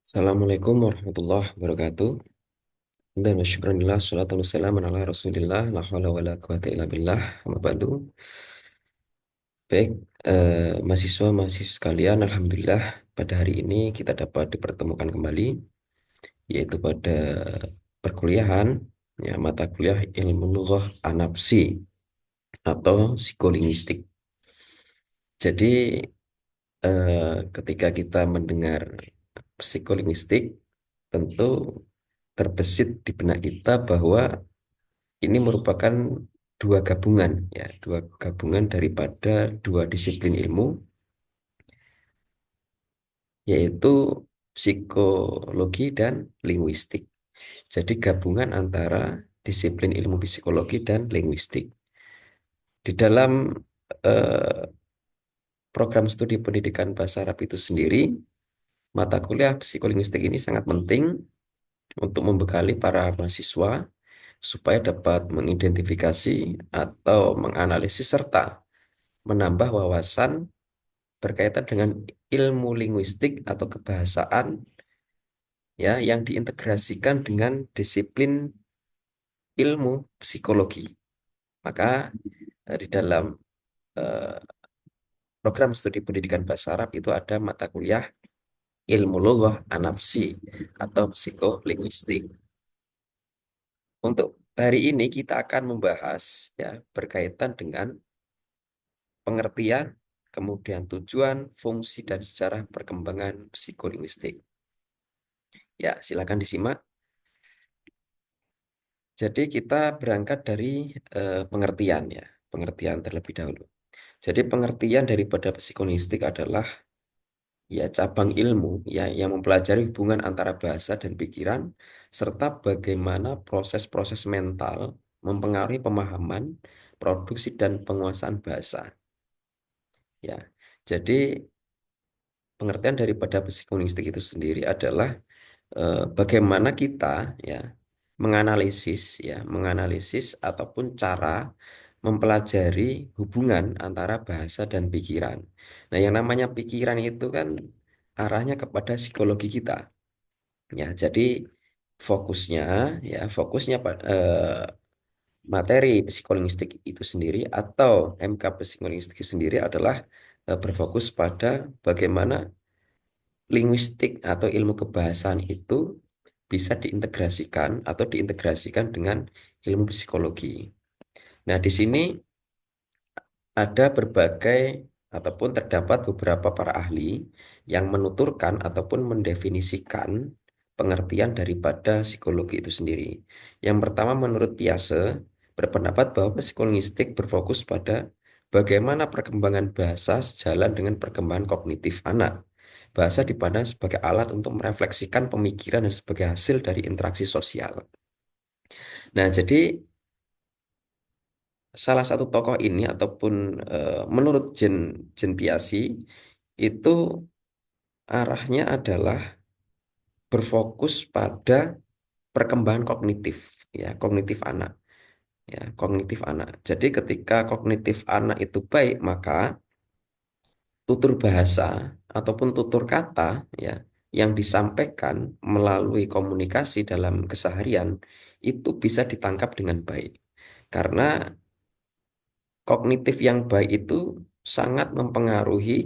Assalamualaikum warahmatullahi wabarakatuh. Dan syukurillah, salatu wassalamu ala rasulillah, la hawla wa la quwata illa billah, amma ba'du. Baik, mahasiswa-mahasiswa sekalian, Alhamdulillah pada hari ini kita dapat dipertemukan kembali, yaitu pada perkuliahan, ya, mata kuliah ilmu lughah anapsi atau psikolinguistik. Jadi, ketika kita mendengar psikolinguistik, tentu terbesit di benak kita bahwa ini merupakan dua gabungan, ya, dua gabungan daripada dua disiplin ilmu, yaitu psikologi dan linguistik. Jadi gabungan antara disiplin ilmu psikologi dan linguistik. Di dalam eh, program studi pendidikan bahasa Arab itu sendiri, mata kuliah psikolinguistik ini sangat penting untuk membekali para mahasiswa supaya dapat mengidentifikasi atau menganalisis serta menambah wawasan berkaitan dengan ilmu linguistik atau kebahasaan, ya, yang diintegrasikan dengan disiplin ilmu psikologi. Maka di dalam eh, program studi pendidikan bahasa Arab itu ada mata kuliah ilmu lughah anapsi atau psikolinguistik. Untuk hari ini kita akan membahas, ya, berkaitan dengan pengertian, kemudian tujuan, fungsi dan sejarah perkembangan psikolinguistik. Ya, silakan disimak. Jadi kita berangkat dari pengertian, ya, pengertian terlebih dahulu. Jadi pengertian daripada psikolinguistik adalah, ya, cabang ilmu, ya, yang mempelajari hubungan antara bahasa dan pikiran serta bagaimana proses-proses mental mempengaruhi pemahaman, produksi dan penguasaan bahasa. Ya, jadi pengertian daripada psikolinguistik itu sendiri adalah bagaimana kita, ya, menganalisis ataupun cara mempelajari hubungan antara bahasa dan pikiran. Nah, yang namanya pikiran itu kan arahnya kepada psikologi kita. Ya, jadi fokusnya, fokusnya pada materi psikolinguistik itu sendiri atau MK psikolinguistik itu sendiri adalah berfokus pada bagaimana linguistik atau ilmu kebahasaan itu bisa diintegrasikan dengan ilmu psikologi. Nah, di sini ada berbagai ataupun terdapat beberapa para ahli yang menuturkan ataupun mendefinisikan pengertian daripada psikologi itu sendiri. Yang pertama, menurut Piaget, berpendapat bahwa psikolinguistik berfokus pada bagaimana perkembangan bahasa sejalan dengan perkembangan kognitif anak. Bahasa dipandang sebagai alat untuk merefleksikan pemikiran dan sebagai hasil dari interaksi sosial. Nah, jadi salah satu tokoh ini ataupun menurut Jen Piasi itu arahnya adalah berfokus pada perkembangan kognitif, ya, kognitif anak, ya, kognitif anak. Jadi ketika kognitif anak itu baik, maka tutur bahasa ataupun tutur kata, ya, yang disampaikan melalui komunikasi dalam keseharian itu bisa ditangkap dengan baik. Karena kognitif yang baik itu sangat mempengaruhi,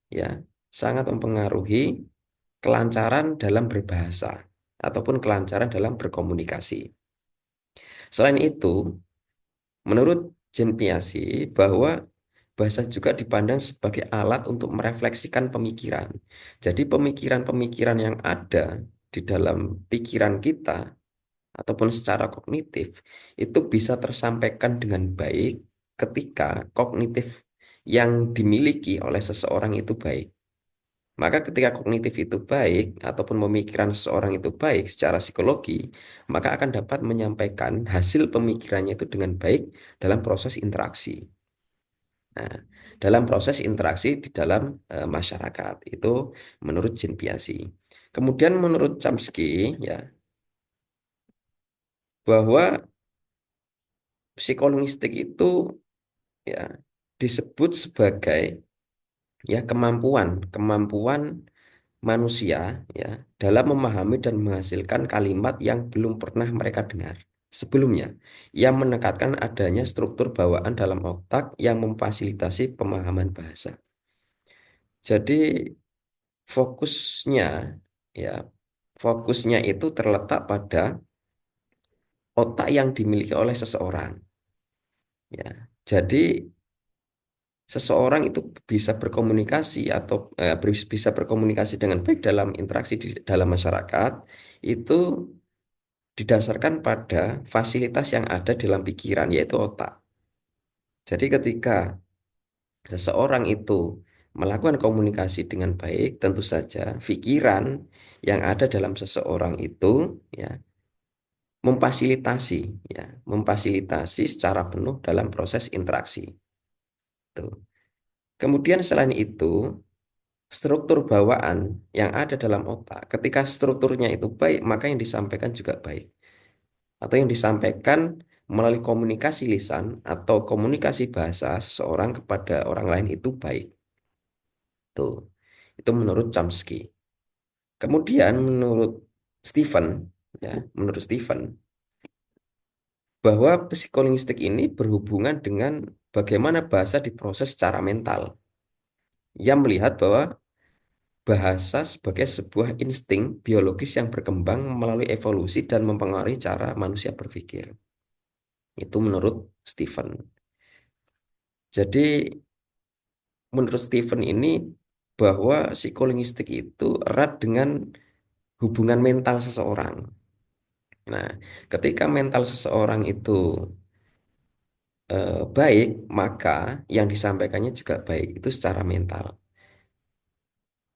ya, sangat mempengaruhi kelancaran dalam berbahasa ataupun kelancaran dalam berkomunikasi. Selain itu, menurut Jen Piasi bahwa bahasa juga dipandang sebagai alat untuk merefleksikan pemikiran. Jadi pemikiran-pemikiran yang ada di dalam pikiran kita ataupun secara kognitif itu bisa tersampaikan dengan baik ketika kognitif yang dimiliki oleh seseorang itu baik. Maka ketika kognitif itu baik ataupun pemikiran seseorang itu baik secara psikologi, maka akan dapat menyampaikan hasil pemikirannya itu dengan baik dalam proses interaksi. Nah, dalam proses interaksi di dalam masyarakat itu menurut Jean Piaget. Kemudian menurut Chomsky, ya, bahwa psikolinguistik itu, ya, disebut sebagai, ya, kemampuan kemampuan manusia ya dalam memahami dan menghasilkan kalimat yang belum pernah mereka dengar sebelumnya, yang menekankan adanya struktur bawaan dalam otak yang memfasilitasi pemahaman bahasa. Jadi fokusnya ya fokusnya itu terletak pada otak yang dimiliki oleh seseorang ya. Jadi seseorang itu bisa berkomunikasi atau bisa berkomunikasi dengan baik dalam interaksi di dalam masyarakat itu didasarkan pada fasilitas yang ada dalam pikiran, yaitu otak. Jadi ketika seseorang itu melakukan komunikasi dengan baik, tentu saja pikiran yang ada dalam seseorang itu ya memfasilitasi memfasilitasi secara penuh dalam proses interaksi. Tuh. Kemudian selain itu, struktur bawaan yang ada dalam otak, ketika strukturnya itu baik, maka yang disampaikan juga baik. Atau yang disampaikan melalui komunikasi lisan atau komunikasi bahasa seseorang kepada orang lain itu baik. Tuh. Itu menurut Chomsky. Kemudian menurut Stephen, menurut Stephen, bahwa psikolinguistik ini berhubungan dengan bagaimana bahasa diproses secara mental. Ia melihat bahwa bahasa sebagai sebuah insting biologis yang berkembang melalui evolusi dan mempengaruhi cara manusia berpikir. Itu menurut Stephen. Jadi menurut Stephen ini bahwa psikolinguistik itu erat dengan hubungan mental seseorang. Nah, ketika mental seseorang itu baik, maka yang disampaikannya juga baik, itu secara mental.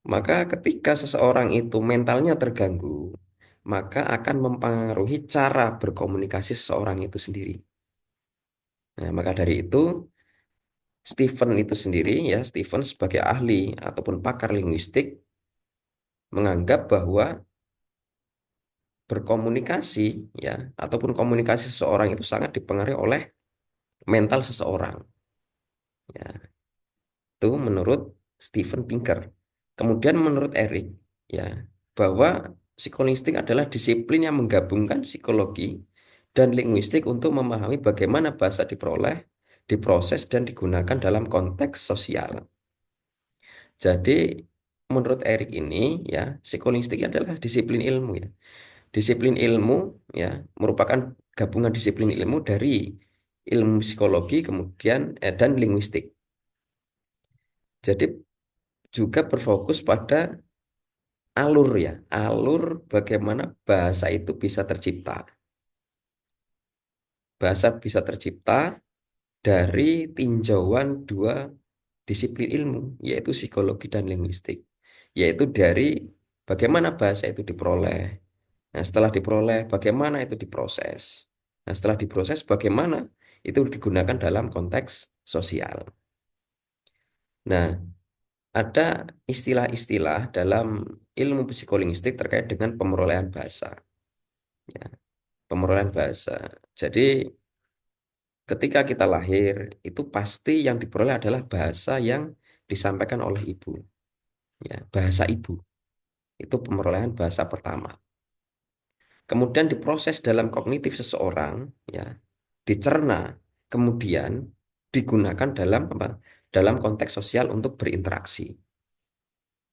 Maka ketika seseorang itu mentalnya terganggu, maka akan mempengaruhi cara berkomunikasi seseorang itu sendiri. Nah, maka dari itu, Stephen itu sendiri, Stephen sebagai ahli ataupun pakar linguistik, menganggap bahwa berkomunikasi, ataupun komunikasi seseorang itu sangat dipengaruhi oleh mental seseorang. Ya, itu menurut Steven Pinker. Kemudian menurut Eric, ya, bahwa psikolinguistik adalah disiplin yang menggabungkan psikologi dan linguistik untuk memahami bagaimana bahasa diperoleh, diproses, dan digunakan dalam konteks sosial. Jadi, menurut Eric ini, psikolinguistik adalah disiplin ilmu, ya. Disiplin ilmu, ya, merupakan gabungan disiplin ilmu dari ilmu psikologi, kemudian dan linguistik. Jadi juga berfokus pada alur, alur bagaimana bahasa itu bisa tercipta. Bahasa bisa tercipta dari tinjauan dua disiplin ilmu, yaitu psikologi dan linguistik, yaitu dari bagaimana bahasa itu diperoleh. Nah, setelah diperoleh, bagaimana itu diproses. Nah, setelah diproses, bagaimana itu digunakan dalam konteks sosial. Nah, ada istilah-istilah dalam ilmu psikolinguistik terkait dengan pemerolehan bahasa. Ya, pemerolehan bahasa. Jadi, ketika kita lahir, itu pasti yang diperoleh adalah bahasa yang disampaikan oleh ibu. Ya, bahasa ibu. Itu pemerolehan bahasa pertama. Kemudian diproses dalam kognitif seseorang, ya, dicerna, kemudian digunakan dalam apa? Dalam konteks sosial untuk berinteraksi.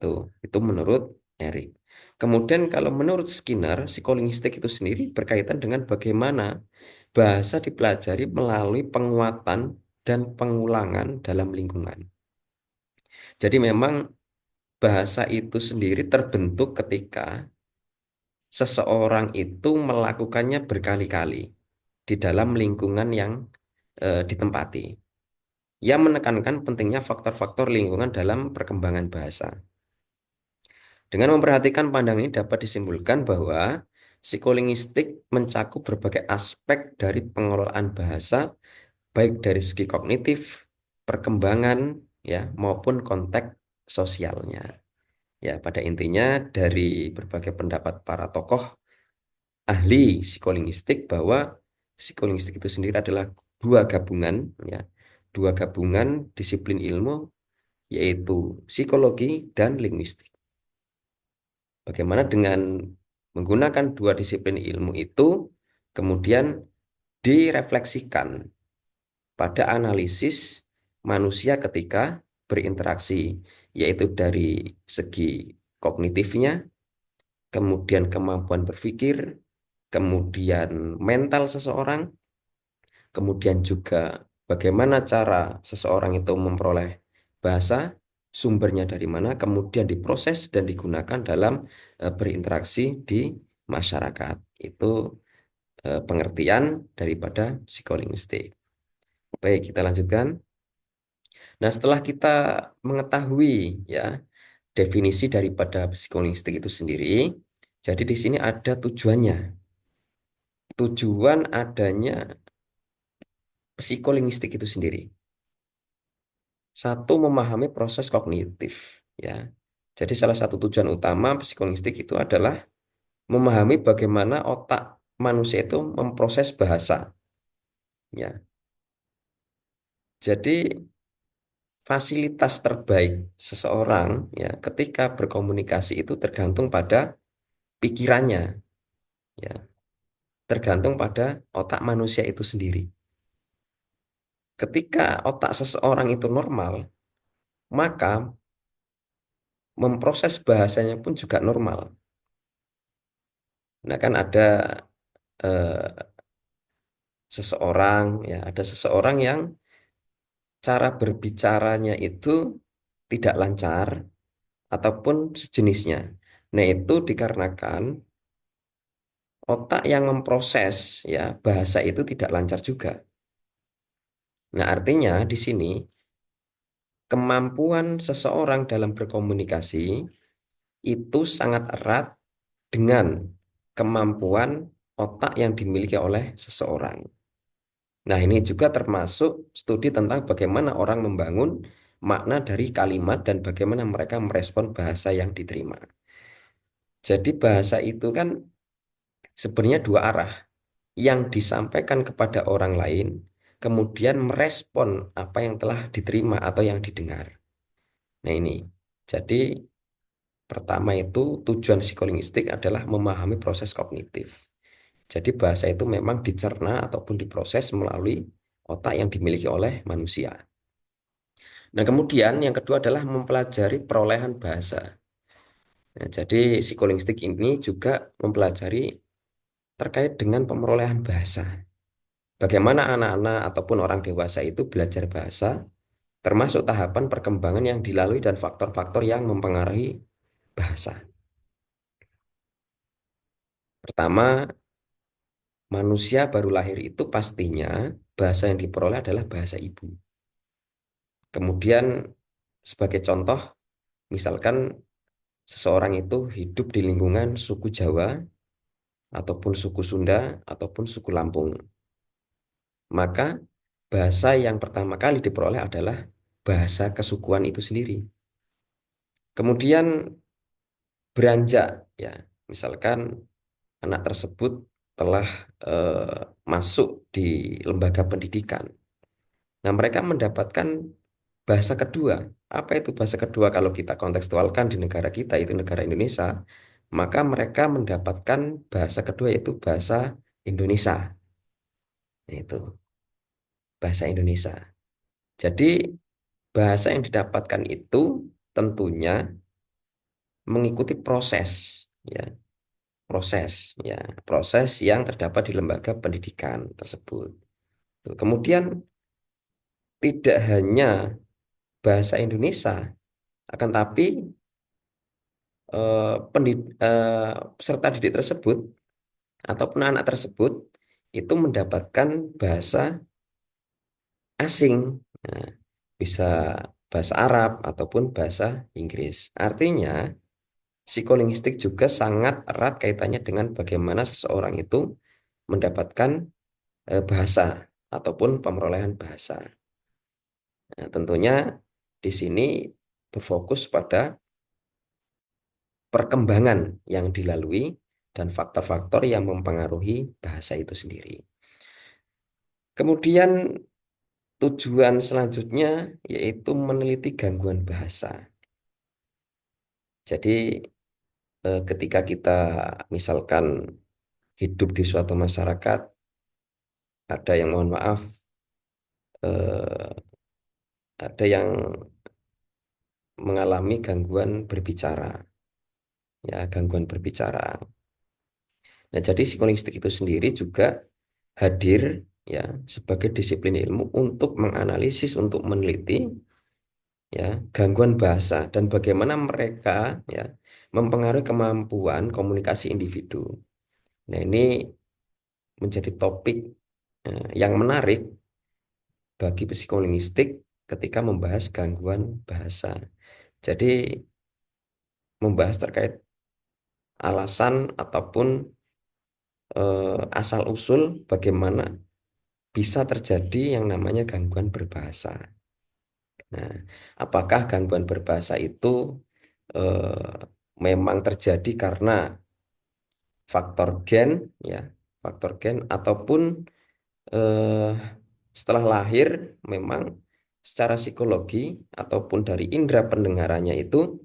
Tuh, itu menurut Eric. Kemudian kalau menurut Skinner, psikolinguistik itu sendiri berkaitan dengan bagaimana bahasa dipelajari melalui penguatan dan pengulangan dalam lingkungan. Jadi memang bahasa itu sendiri terbentuk ketika seseorang itu melakukannya berkali-kali di dalam lingkungan yang ditempati. Ia menekankan pentingnya faktor-faktor lingkungan dalam perkembangan bahasa. Dengan memperhatikan pandangan ini dapat disimpulkan bahwa psikolinguistik mencakup berbagai aspek dari pengelolaan bahasa, baik dari segi kognitif, perkembangan, maupun konteks sosialnya. Ya, pada intinya dari berbagai pendapat para tokoh ahli psikolinguistik bahwa psikolinguistik itu sendiri adalah dua gabungan, ya, dua gabungan disiplin ilmu yaitu psikologi dan linguistik. Bagaimana dengan menggunakan dua disiplin ilmu itu kemudian direfleksikan pada analisis manusia ketika berinteraksi, yaitu dari segi kognitifnya, kemudian kemampuan berpikir, kemudian mental seseorang, kemudian juga bagaimana cara seseorang itu memperoleh bahasa, sumbernya dari mana, kemudian diproses dan digunakan dalam berinteraksi di masyarakat. Itu pengertian daripada psikolinguistik. Baik, kita lanjutkan. Nah, setelah kita mengetahui ya definisi daripada psikolinguistik itu sendiri, jadi di sini ada tujuannya. Tujuan adanya psikolinguistik itu sendiri. Satu, memahami proses kognitif ya. Jadi salah satu tujuan utama psikolinguistik itu adalah memahami bagaimana otak manusia itu memproses bahasa ya. Jadi fasilitas terbaik seseorang ya ketika berkomunikasi itu tergantung pada pikirannya ya, tergantung pada otak manusia itu sendiri. Ketika otak seseorang itu normal, maka memproses bahasanya pun juga normal. Nah, kan ada eh, seseorang ya, ada seseorang yang cara berbicaranya itu tidak lancar ataupun sejenisnya. Nah, itu dikarenakan otak yang memproses ya bahasa itu tidak lancar juga. Nah, artinya di sini kemampuan seseorang dalam berkomunikasi itu sangat erat dengan kemampuan otak yang dimiliki oleh seseorang. Nah, ini juga termasuk studi tentang bagaimana orang membangun makna dari kalimat dan bagaimana mereka merespon bahasa yang diterima. Jadi bahasa itu kan sebenarnya dua arah, yang disampaikan kepada orang lain, kemudian merespon apa yang telah diterima atau yang didengar. Nah, ini. Jadi pertama itu tujuan psikolinguistik adalah memahami proses kognitif. Jadi bahasa itu memang dicerna ataupun diproses melalui otak yang dimiliki oleh manusia. Nah, kemudian yang kedua adalah mempelajari perolehan bahasa. Nah, jadi psikolinguistik ini juga mempelajari terkait dengan pemerolehan bahasa. Bagaimana anak-anak ataupun orang dewasa itu belajar bahasa, termasuk tahapan perkembangan yang dilalui dan faktor-faktor yang mempengaruhi bahasa. Pertama, manusia baru lahir itu pastinya bahasa yang diperoleh adalah bahasa ibu. Kemudian sebagai contoh, misalkan seseorang itu hidup di lingkungan suku Jawa ataupun suku Sunda ataupun suku Lampung, maka bahasa yang pertama kali diperoleh adalah bahasa kesukuan itu sendiri. Kemudian beranjak ya, misalkan anak tersebut telah masuk di lembaga pendidikan. Nah, mereka mendapatkan bahasa kedua. Apa itu bahasa kedua kalau kita kontekstualkan di negara kita, itu negara Indonesia, maka mereka mendapatkan bahasa kedua yaitu bahasa Indonesia. Itu bahasa Indonesia. Jadi bahasa yang didapatkan itu tentunya mengikuti proses ya, proses ya, proses yang terdapat di lembaga pendidikan tersebut. Kemudian tidak hanya bahasa Indonesia, akan tapi eh, peserta didik tersebut ataupun anak tersebut itu mendapatkan bahasa asing. Nah, bisa bahasa Arab ataupun bahasa Inggris. Artinya, psikolinguistik juga sangat erat kaitannya dengan bagaimana seseorang itu mendapatkan bahasa ataupun pemerolehan bahasa. Nah, tentunya di sini berfokus pada perkembangan yang dilalui dan faktor-faktor yang mempengaruhi bahasa itu sendiri. Kemudian tujuan selanjutnya yaitu meneliti gangguan bahasa. Jadi ketika kita misalkan hidup di suatu masyarakat, ada yang mohon maaf, eh, ada yang mengalami gangguan berbicara, ya gangguan berbicara. Nah, jadi psikolinguistik itu sendiri juga hadir ya sebagai disiplin ilmu untuk menganalisis, untuk meneliti ya gangguan bahasa dan bagaimana mereka ya mempengaruhi kemampuan komunikasi individu. Nah, ini menjadi topik yang menarik bagi psikolinguistik ketika membahas gangguan bahasa. Jadi membahas terkait alasan ataupun asal-usul bagaimana bisa terjadi yang namanya gangguan berbahasa. Nah, apakah gangguan berbahasa itu memang terjadi karena faktor gen, ya, faktor gen, ataupun eh, setelah lahir memang secara psikologi ataupun dari indera pendengarannya itu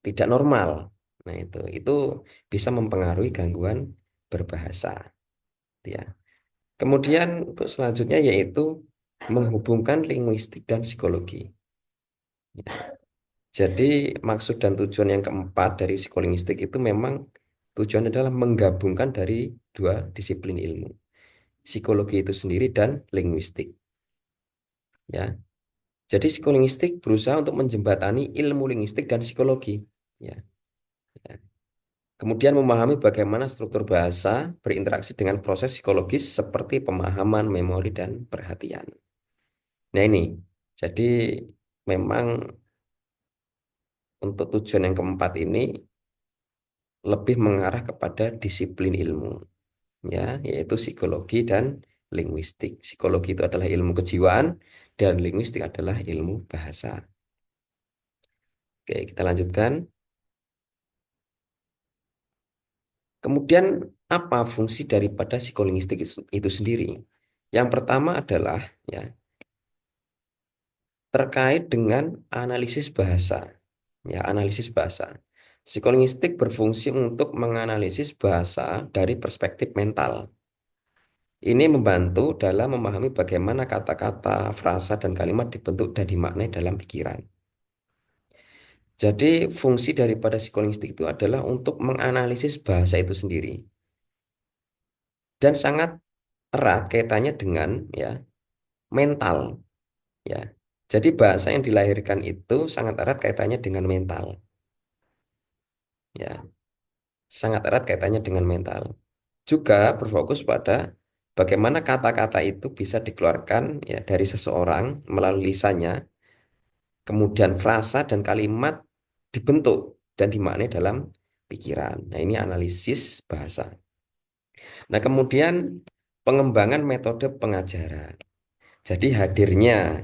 tidak normal. Nah, itu bisa mempengaruhi gangguan berbahasa, gitu ya. Kemudian untuk selanjutnya yaitu menghubungkan linguistik dan psikologi. Jadi maksud dan tujuan yang keempat dari psikolinguistik itu memang tujuan adalah menggabungkan dari dua disiplin ilmu, psikologi itu sendiri dan linguistik. Ya, jadi psikolinguistik berusaha untuk menjembatani ilmu linguistik dan psikologi. Ya, ya. Kemudian memahami bagaimana struktur bahasa berinteraksi dengan proses psikologis seperti pemahaman, memori, dan perhatian. Nah ini, jadi memang untuk tujuan yang keempat ini lebih mengarah kepada disiplin ilmu, ya, yaitu psikologi dan linguistik. Psikologi itu adalah ilmu kejiwaan dan linguistik adalah ilmu bahasa. Oke, kita lanjutkan. Kemudian apa fungsi daripada psikolinguistik itu sendiri? Yang pertama adalah ya terkait dengan analisis bahasa. Ya, analisis bahasa. Psikolinguistik berfungsi untuk menganalisis bahasa dari perspektif mental. Ini membantu dalam memahami bagaimana kata-kata, frasa, dan kalimat dibentuk dan dimaknai dalam pikiran. Jadi, fungsi daripada psikolinguistik itu adalah untuk menganalisis bahasa itu sendiri. Dan sangat erat kaitannya dengan ya mental. Ya. Jadi, bahasa yang dilahirkan itu sangat erat kaitannya dengan mental. Ya, sangat erat kaitannya dengan mental. Juga berfokus pada bagaimana kata-kata itu bisa dikeluarkan ya dari seseorang melalui lisannya, kemudian frasa dan kalimat dibentuk dan dimaknai dalam pikiran. Nah, ini analisis bahasa. Nah, kemudian pengembangan metode pengajaran. Jadi hadirnya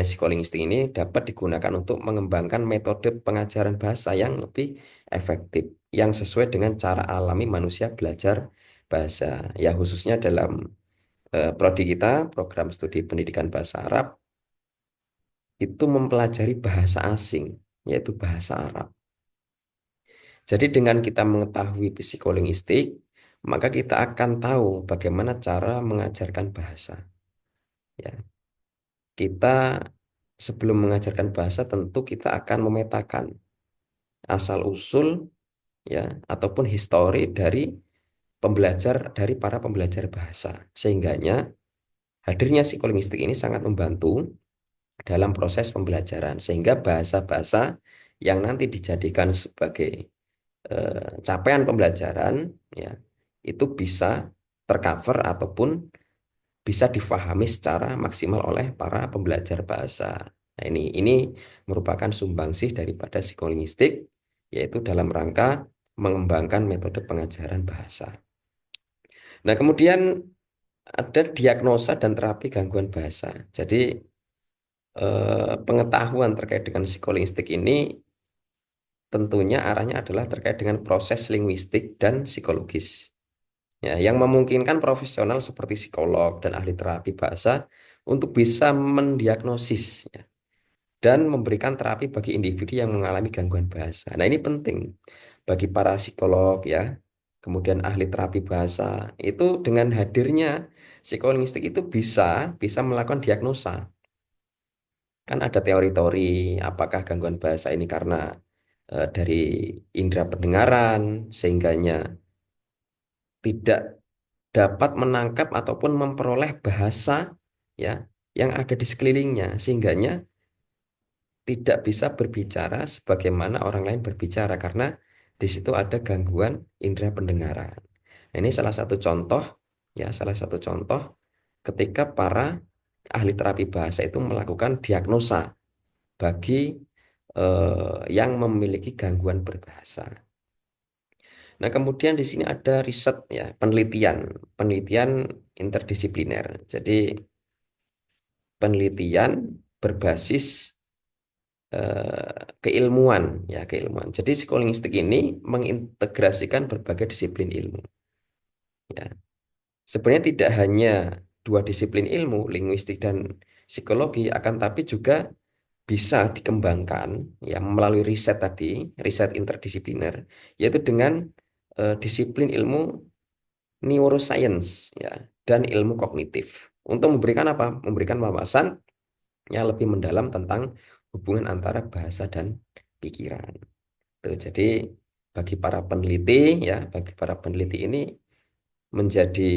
psikolinguistik ini dapat digunakan untuk mengembangkan metode pengajaran bahasa yang lebih efektif, yang sesuai dengan cara alami manusia belajar bahasa. Ya, khususnya dalam prodi kita, program studi pendidikan bahasa Arab, itu mempelajari bahasa asing, yaitu bahasa Arab. Jadi dengan kita mengetahui psikolinguistik, maka kita akan tahu bagaimana cara mengajarkan bahasa. Ya, kita sebelum mengajarkan bahasa tentu kita akan memetakan asal-usul ya ataupun histori dari dari para pembelajar bahasa. Sehingganya hadirnya psikolinguistik ini sangat membantu dalam proses pembelajaran sehingga bahasa-bahasa yang nanti dijadikan sebagai capaian pembelajaran ya itu bisa tercover ataupun bisa difahami secara maksimal oleh para pembelajar bahasa. Nah, ini merupakan sumbangsih daripada psikolinguistik yaitu dalam rangka mengembangkan metode pengajaran bahasa. Nah, kemudian ada diagnosa dan terapi gangguan bahasa. Jadi pengetahuan terkait dengan psikolinguistik ini tentunya arahnya adalah terkait dengan proses linguistik dan psikologis. Ya, yang memungkinkan profesional seperti psikolog dan ahli terapi bahasa untuk bisa mendiagnosis ya, dan memberikan terapi bagi individu yang mengalami gangguan bahasa. Nah, ini penting bagi para psikolog ya, kemudian ahli terapi bahasa. Itu dengan hadirnya psikolinguistik itu bisa bisa melakukan diagnosa. Kan ada teori-teori apakah gangguan bahasa ini karena dari indera pendengaran sehingganya tidak dapat menangkap ataupun memperoleh bahasa ya yang ada di sekelilingnya sehingganya tidak bisa berbicara sebagaimana orang lain berbicara karena di situ ada gangguan indera pendengaran. Nah, ini salah satu contoh ya, salah satu contoh ketika para ahli terapi bahasa itu melakukan diagnosa bagi yang memiliki gangguan berbahasa. Nah, kemudian di sini ada riset ya, penelitian, penelitian interdisipliner. Jadi penelitian berbasis keilmuan ya, keilmuan. Jadi psikolinguistik ini mengintegrasikan berbagai disiplin ilmu ya. Sebenarnya tidak hanya dua disiplin ilmu, linguistik dan psikologi, akan tapi juga bisa dikembangkan ya melalui riset tadi, riset interdisipliner, yaitu dengan disiplin ilmu neuroscience ya dan ilmu kognitif untuk memberikan apa? Memberikan wawasan yang lebih mendalam tentang hubungan antara bahasa dan pikiran. Tuh, jadi bagi para peneliti ya, bagi para peneliti ini menjadi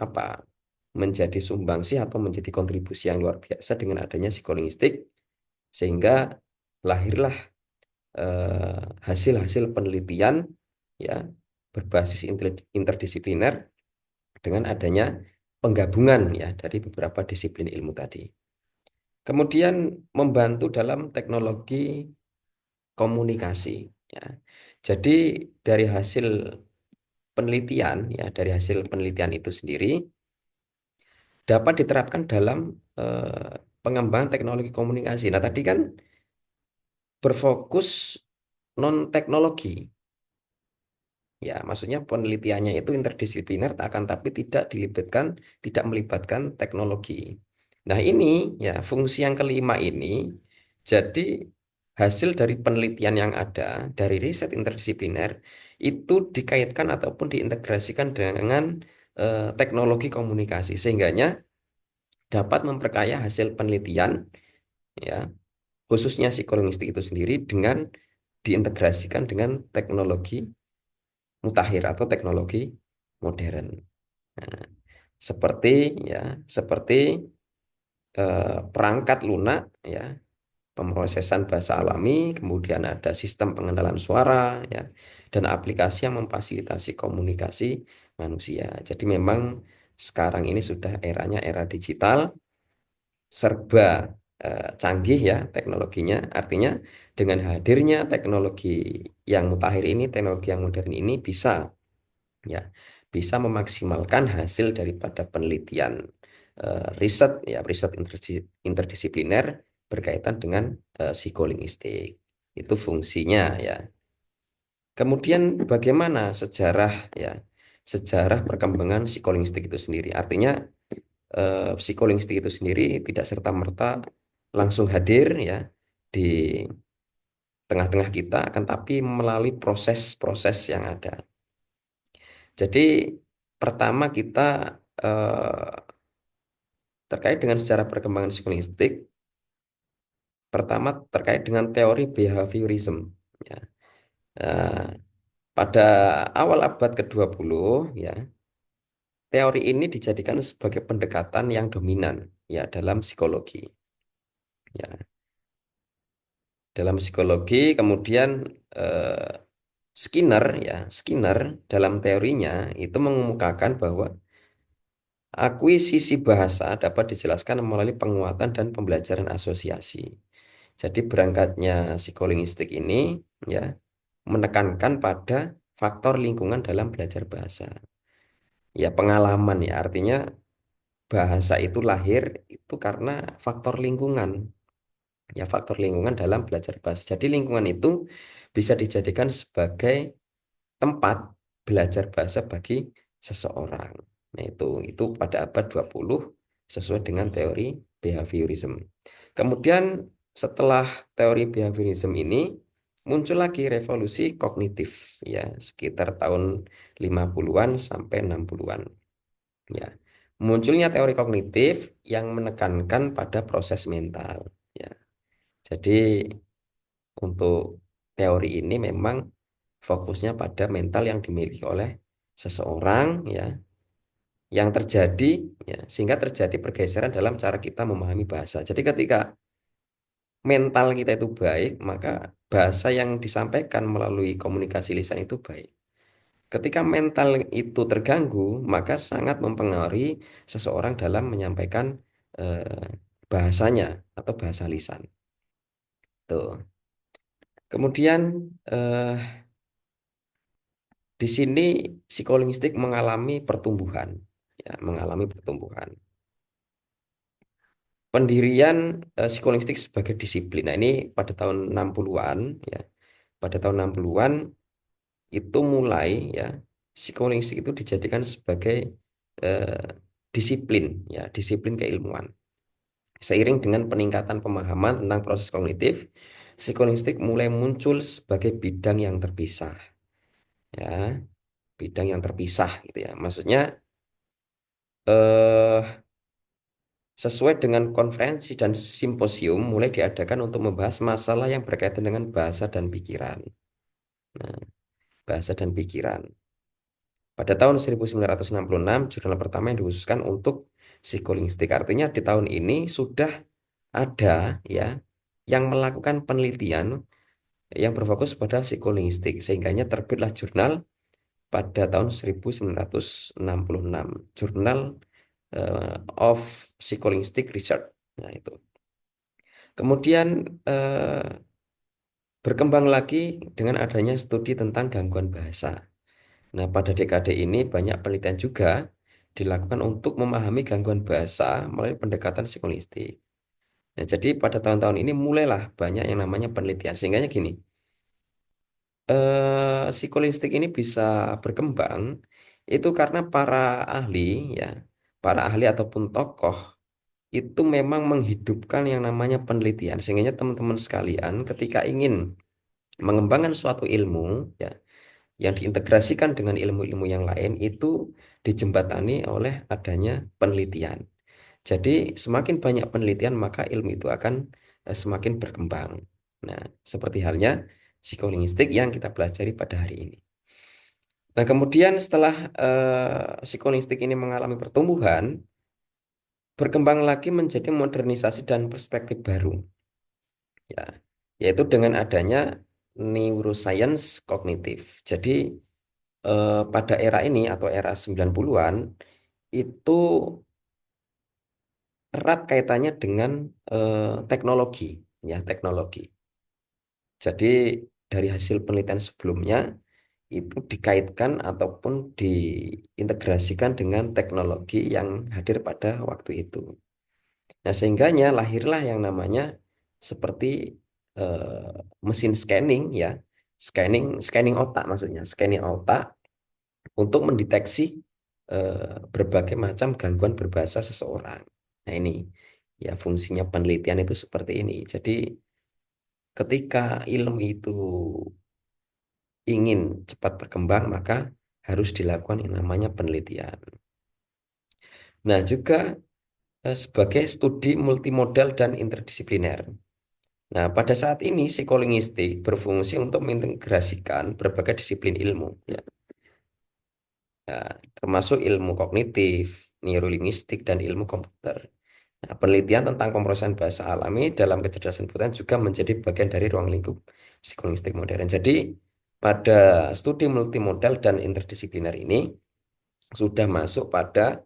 apa? Menjadi sumbangsi atau menjadi kontribusi yang luar biasa dengan adanya psikolinguistik sehingga lahirlah hasil-hasil penelitian ya berbasis interdisipliner dengan adanya penggabungan ya dari beberapa disiplin ilmu tadi. Kemudian membantu dalam teknologi komunikasi ya. Jadi dari hasil penelitian ya, dari hasil penelitian itu sendiri dapat diterapkan dalam pengembangan teknologi komunikasi. Nah, tadi kan berfokus non teknologi. Ya, maksudnya penelitiannya itu interdisipliner akan tapi tidak melibatkan teknologi. Nah, ini ya fungsi yang kelima ini jadi hasil dari penelitian yang ada dari riset interdisipliner itu dikaitkan ataupun diintegrasikan dengan teknologi komunikasi sehingganya dapat memperkaya hasil penelitian ya khususnya psikolinguistik itu sendiri dengan diintegrasikan dengan teknologi mutakhir atau teknologi modern. Nah, seperti ya, seperti perangkat lunak ya, pemrosesan bahasa alami, kemudian ada sistem pengenalan suara ya, dan aplikasi yang memfasilitasi komunikasi manusia. Jadi memang sekarang ini sudah eranya era digital, serba canggih ya teknologinya. Artinya dengan hadirnya teknologi yang mutakhir ini, teknologi yang modern ini ya bisa memaksimalkan hasil daripada penelitian riset ya riset interdisipliner berkaitan dengan psikolinguistik itu fungsinya ya. Kemudian bagaimana sejarah ya sejarah perkembangan psikolinguistik itu sendiri, artinya psikolinguistik itu sendiri tidak serta-merta langsung hadir ya di tengah-tengah kita, akan tapi melalui proses-proses yang ada. Jadi pertama kita terkait dengan sejarah perkembangan psikolinguistik, pertama terkait dengan teori behaviorism. Ya. Nah, pada awal abad ke-20 ya, teori ini dijadikan sebagai pendekatan yang dominan ya dalam psikologi. Ya, dalam psikologi kemudian eh, Skinner dalam teorinya itu mengemukakan bahwa akuisisi bahasa dapat dijelaskan melalui penguatan dan pembelajaran asosiasi. Jadi berangkatnya psikolinguistik ini ya menekankan pada faktor lingkungan dalam belajar bahasa. Ya pengalaman ya artinya bahasa itu lahir itu karena faktor lingkungan. Ya faktor lingkungan dalam belajar bahasa. Jadi lingkungan itu bisa dijadikan sebagai tempat belajar bahasa bagi seseorang. Nah, itu pada abad 20 sesuai dengan teori behaviorism. Kemudian setelah teori behaviorism ini muncul lagi revolusi kognitif ya sekitar tahun 50-an sampai 60-an ya. Munculnya teori kognitif yang menekankan pada proses mental ya. Jadi untuk teori ini memang fokusnya pada mental yang dimiliki oleh seseorang ya yang terjadi ya sehingga terjadi pergeseran dalam cara kita memahami bahasa. Jadi ketika mental kita itu baik, maka bahasa yang disampaikan melalui komunikasi lisan itu baik. Ketika mental itu terganggu, maka sangat mempengaruhi seseorang dalam menyampaikan bahasanya atau bahasa lisan. Tuh. Kemudian di sini psikolinguistik mengalami pertumbuhan, ya, mengalami pertumbuhan. Pendirian psikolinguistik sebagai disiplin. Nah, ini pada tahun 60-an ya. Pada tahun 60-an itu mulai ya psikolinguistik itu dijadikan sebagai eh, disiplin ya, disiplin keilmuan. Seiring dengan peningkatan pemahaman tentang proses kognitif, psikolinguistik mulai muncul sebagai bidang yang terpisah ya, bidang yang terpisah gitu ya. Maksudnya eh sesuai dengan konferensi dan simposium mulai diadakan untuk membahas masalah yang berkaitan dengan bahasa dan pikiran. Nah, bahasa dan pikiran. Pada tahun 1966, jurnal pertama yang dikhususkan untuk psikolinguistik. Artinya di tahun ini sudah ada ya yang melakukan penelitian yang berfokus pada psikolinguistik. Sehingganya terbitlah jurnal pada tahun 1966. Jurnal of Psycholinguistic Research. Nah, itu. Kemudian berkembang lagi dengan adanya studi tentang gangguan bahasa. Nah, pada dekade ini banyak penelitian juga dilakukan untuk memahami gangguan bahasa melalui pendekatan psikolinguistik. Nah, jadi pada tahun-tahun ini mulailah banyak yang namanya penelitian. Sehingga gini, psikolinguistik ini bisa berkembang itu karena ahli ya, para ahli ataupun tokoh itu memang menghidupkan yang namanya penelitian. Sehingga teman-teman sekalian ketika ingin mengembangkan suatu ilmu ya yang diintegrasikan dengan ilmu-ilmu yang lain itu dijembatani oleh adanya penelitian. Jadi semakin banyak penelitian maka ilmu itu akan semakin berkembang. Nah, seperti halnya psikolinguistik yang kita pelajari pada hari ini. Nah, kemudian setelah psikolinguistik ini mengalami pertumbuhan, berkembang lagi menjadi modernisasi dan perspektif baru. Ya, yaitu dengan adanya neuroscience kognitif. Jadi pada era ini atau era 90-an itu erat kaitannya dengan teknologi ya teknologi. Jadi dari hasil penelitian sebelumnya itu dikaitkan ataupun diintegrasikan dengan teknologi yang hadir pada waktu itu. Nah, sehingganya lahirlah yang namanya seperti mesin scanning ya, scanning otak maksudnya, scanning otak untuk mendeteksi berbagai macam gangguan berbahasa seseorang. Nah, ini ya fungsinya penelitian itu seperti ini. Jadi ketika ilmu itu ingin cepat berkembang, maka harus dilakukan yang namanya penelitian. Nah, juga sebagai studi multimodal dan interdisipliner. Nah, pada saat ini psikolinguistik berfungsi untuk mengintegrasikan berbagai disiplin ilmu, ya. Nah, termasuk ilmu kognitif, neurolinguistik, dan ilmu komputer. Nah, penelitian tentang pemrosesan bahasa alami dalam kecerdasan buatan juga menjadi bagian dari ruang lingkup psikolinguistik modern. Jadi, pada studi multimodal dan interdisipliner ini sudah masuk pada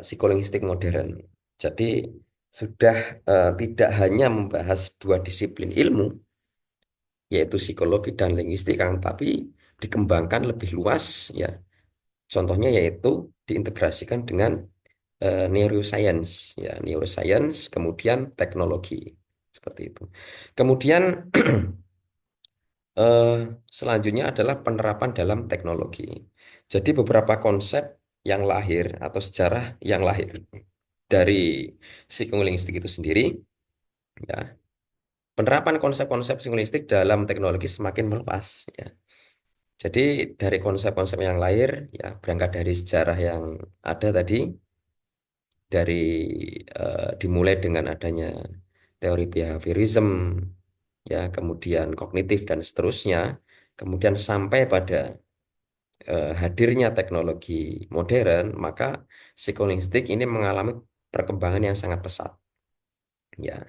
psikolinguistik modern. Jadi, sudah tidak hanya membahas dua disiplin ilmu, yaitu psikologi dan linguistik, tapi dikembangkan lebih luas, ya. Contohnya yaitu diintegrasikan dengan neuroscience ya neuroscience kemudian teknologi seperti itu. Kemudian eh, selanjutnya adalah penerapan dalam teknologi. Jadi beberapa konsep yang lahir atau sejarah yang lahir dari psikolinguistik itu sendiri ya. penerapan konsep-konsep psikolinguistik dalam teknologi semakin meluas ya. Jadi dari konsep-konsep yang lahir ya berangkat dari sejarah yang ada tadi dari dimulai dengan adanya teori behaviorism ya, kemudian kognitif dan seterusnya, kemudian sampai pada hadirnya teknologi modern, maka psikolinguistik ini mengalami perkembangan yang sangat pesat ya.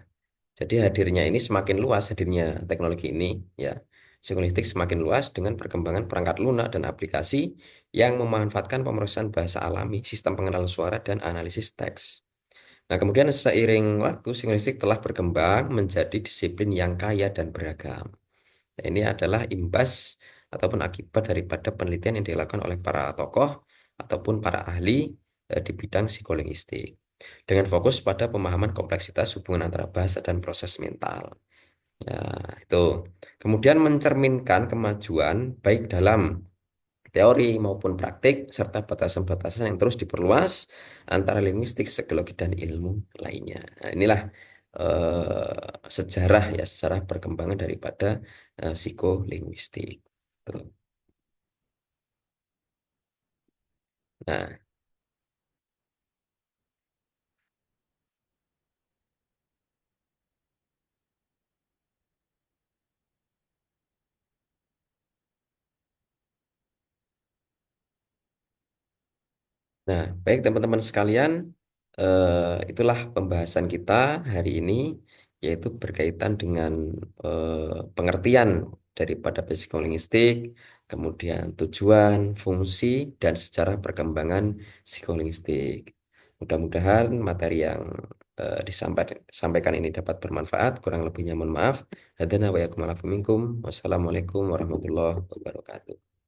Jadi hadirnya ini semakin luas, hadirnya teknologi ini ya. Psikolinguistik semakin luas dengan perkembangan perangkat lunak dan aplikasi yang memanfaatkan pemrosesan bahasa alami, sistem pengenalan suara dan analisis teks. Nah, kemudian seiring waktu psikolinguistik telah berkembang menjadi disiplin yang kaya dan beragam. Nah, ini adalah imbas ataupun akibat daripada penelitian yang dilakukan oleh para tokoh ataupun para ahli di bidang psikolinguistik dengan fokus pada pemahaman kompleksitas hubungan antara bahasa dan proses mental. Ya, itu. Kemudian mencerminkan kemajuan baik dalam teori maupun praktik serta batasan-batasan yang terus diperluas antara linguistik, psikologi dan ilmu lainnya. Nah, inilah sejarah ya, sejarah perkembangan daripada psikolinguistik. Tuh. Nah, nah, baik teman-teman sekalian, itulah pembahasan kita hari ini, yaitu berkaitan dengan pengertian daripada psikolinguistik, kemudian tujuan, fungsi, dan sejarah perkembangan psikolinguistik. Mudah-mudahan materi yang disampaikan ini dapat bermanfaat. Kurang lebihnya mohon maaf. Hadana wa yakum ala minkum. Wassalamualaikum warahmatullahi wabarakatuh.